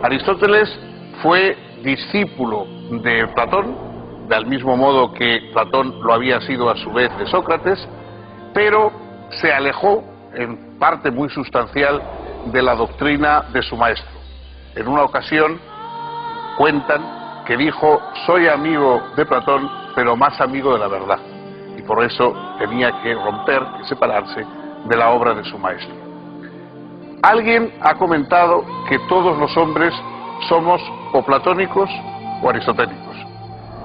Aristóteles fue discípulo de Platón, del mismo modo que Platón lo había sido a su vez de Sócrates, pero se alejó en parte muy sustancial de la doctrina de su maestro. En una ocasión cuentan que dijo: soy amigo de Platón, pero más amigo de la verdad, y por eso tenía que romper, que separarse de la obra de su maestro. Alguien ha comentado que todos los hombres somos o platónicos o aristotélicos.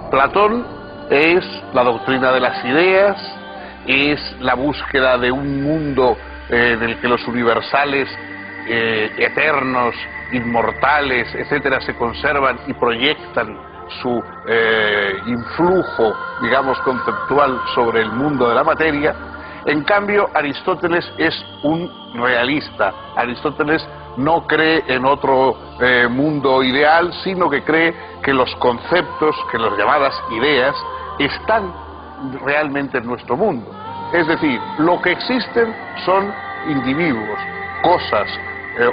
Platón es la doctrina de las ideas, es la búsqueda de un mundo en el que los universales eternos, inmortales, etcétera, se conservan y proyectan su influjo, digamos, conceptual sobre el mundo de la materia. En cambio, Aristóteles es un realista. Aristóteles no cree en otro mundo ideal, sino que cree que los conceptos, que las llamadas ideas, están realmente en nuestro mundo. Es decir, lo que existen son individuos, cosas,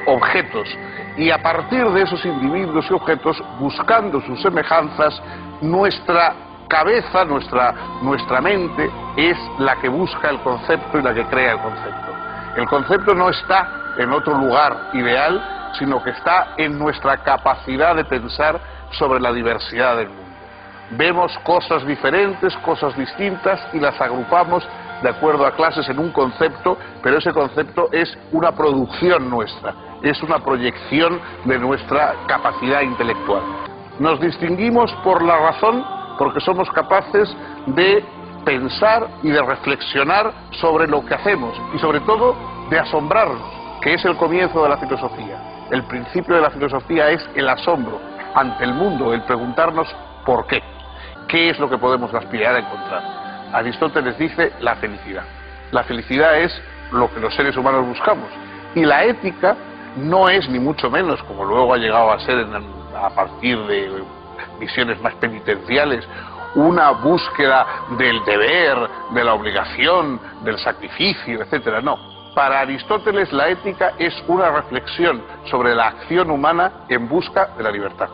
objetos, y a partir de esos individuos y objetos, buscando sus semejanzas, nuestra cabeza, nuestra mente es la que busca el concepto y la que crea el concepto. El concepto no está en otro lugar ideal, sino que está en nuestra capacidad de pensar sobre la diversidad del mundo. Vemos cosas diferentes, cosas distintas, y las agrupamos de acuerdo a clases en un concepto, pero ese concepto es una producción nuestra, es una proyección de nuestra capacidad intelectual. Nos distinguimos por la razón, porque somos capaces de pensar y de reflexionar sobre lo que hacemos, y sobre todo de asombrarnos, que es el comienzo de la filosofía. El principio de la filosofía es el asombro ante el mundo, el preguntarnos por qué. ¿Qué es lo que podemos aspirar a encontrar? Aristóteles dice la felicidad. La felicidad es lo que los seres humanos buscamos. Y la ética no es ni mucho menos, como luego ha llegado a ser a partir de visiones más penitenciales, una búsqueda del deber, de la obligación, del sacrificio, etcétera. No. Para Aristóteles la ética es una reflexión sobre la acción humana en busca de la libertad.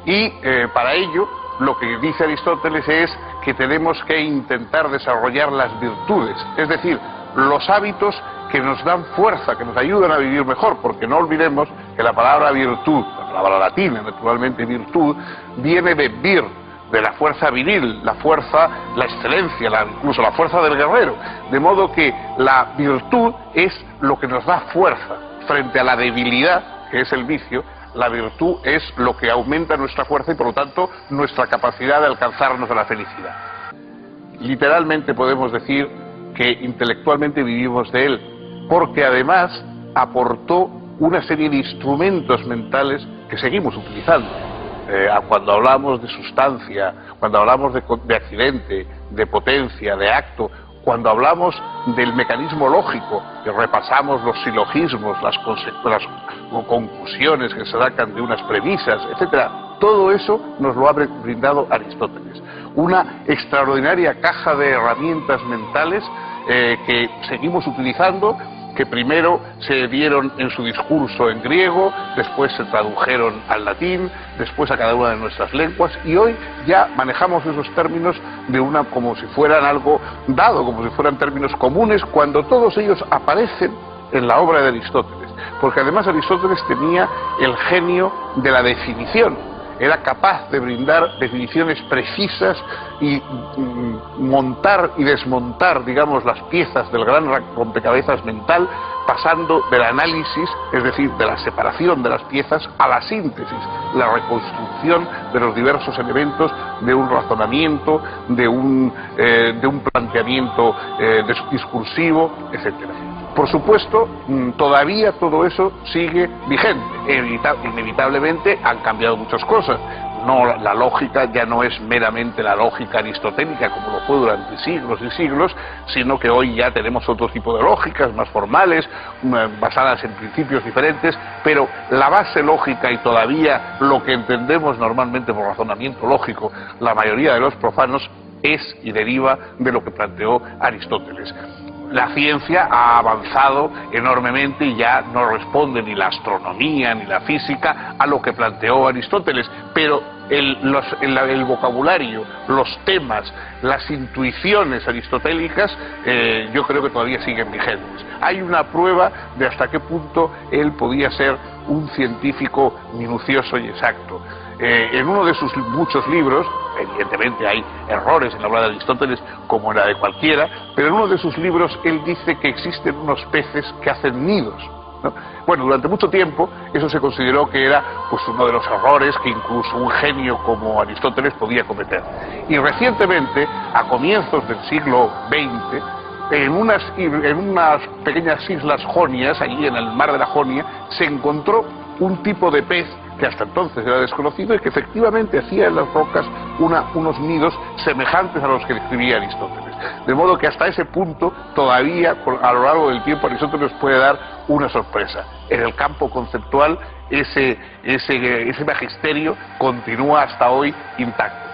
Y para ello, lo que dice Aristóteles es que tenemos que intentar desarrollar las virtudes, es decir, los hábitos que nos dan fuerza, que nos ayudan a vivir mejor, porque no olvidemos que la palabra virtud, la palabra latina, naturalmente, virtud, viene de vir, de la fuerza viril, la fuerza, la excelencia, incluso la fuerza del guerrero, de modo que la virtud es lo que nos da fuerza frente a la debilidad, que es el vicio. La virtud es lo que aumenta nuestra fuerza y, por lo tanto, nuestra capacidad de alcanzarnos a la felicidad. Literalmente podemos decir que intelectualmente vivimos de él, porque además aportó una serie de instrumentos mentales que seguimos utilizando. Cuando hablamos de sustancia, cuando hablamos de accidente, de potencia, de acto, cuando hablamos del mecanismo lógico, que repasamos los silogismos, las conclusiones que se sacan de unas premisas, etcétera, todo eso nos lo ha brindado Aristóteles. Una extraordinaria caja de herramientas mentales que seguimos utilizando, que primero se dieron en su discurso en griego, después se tradujeron al latín, después a cada una de nuestras lenguas, y hoy ya manejamos esos términos como si fueran algo dado, como si fueran términos comunes, cuando todos ellos aparecen en la obra de Aristóteles, porque además Aristóteles tenía el genio de la definición. Era capaz de brindar definiciones precisas y montar y desmontar, digamos, las piezas del gran rompecabezas mental, pasando del análisis, es decir, de la separación de las piezas, a la síntesis, la reconstrucción de los diversos elementos de un razonamiento, de un planteamiento discursivo, etcétera. Por supuesto, todavía todo eso sigue vigente. Inevitablemente han cambiado muchas cosas. No, la lógica ya no es meramente la lógica aristotélica como lo fue durante siglos y siglos, sino que hoy ya tenemos otro tipo de lógicas más formales, basadas en principios diferentes, pero la base lógica y todavía lo que entendemos normalmente por razonamiento lógico, la mayoría de los profanos, es y deriva de lo que planteó Aristóteles. la ciencia ha avanzado enormemente y ya no responde ni la astronomía ni la física a lo que planteó Aristóteles, pero el vocabulario, los temas, las intuiciones aristotélicas, yo creo que todavía siguen vigentes. Hay una prueba de hasta qué punto él podía ser un científico minucioso y exacto. En uno de sus muchos libros, evidentemente hay errores en la obra de Aristóteles como en la de cualquiera, pero en uno de sus libros él dice que existen unos peces que hacen nidos, ¿no? Bueno, durante mucho tiempo eso se consideró que era pues uno de los errores que incluso un genio como Aristóteles podía cometer. Y recientemente, a comienzos del siglo XX, en unas pequeñas islas jonias, allí en el mar de la Jonia, se encontró un tipo de pez que hasta entonces era desconocido y que efectivamente hacía en las rocas unos nidos semejantes a los que describía Aristóteles. De modo que hasta ese punto todavía a lo largo del tiempo Aristóteles puede dar una sorpresa. En el campo conceptual ese magisterio continúa hasta hoy intacto.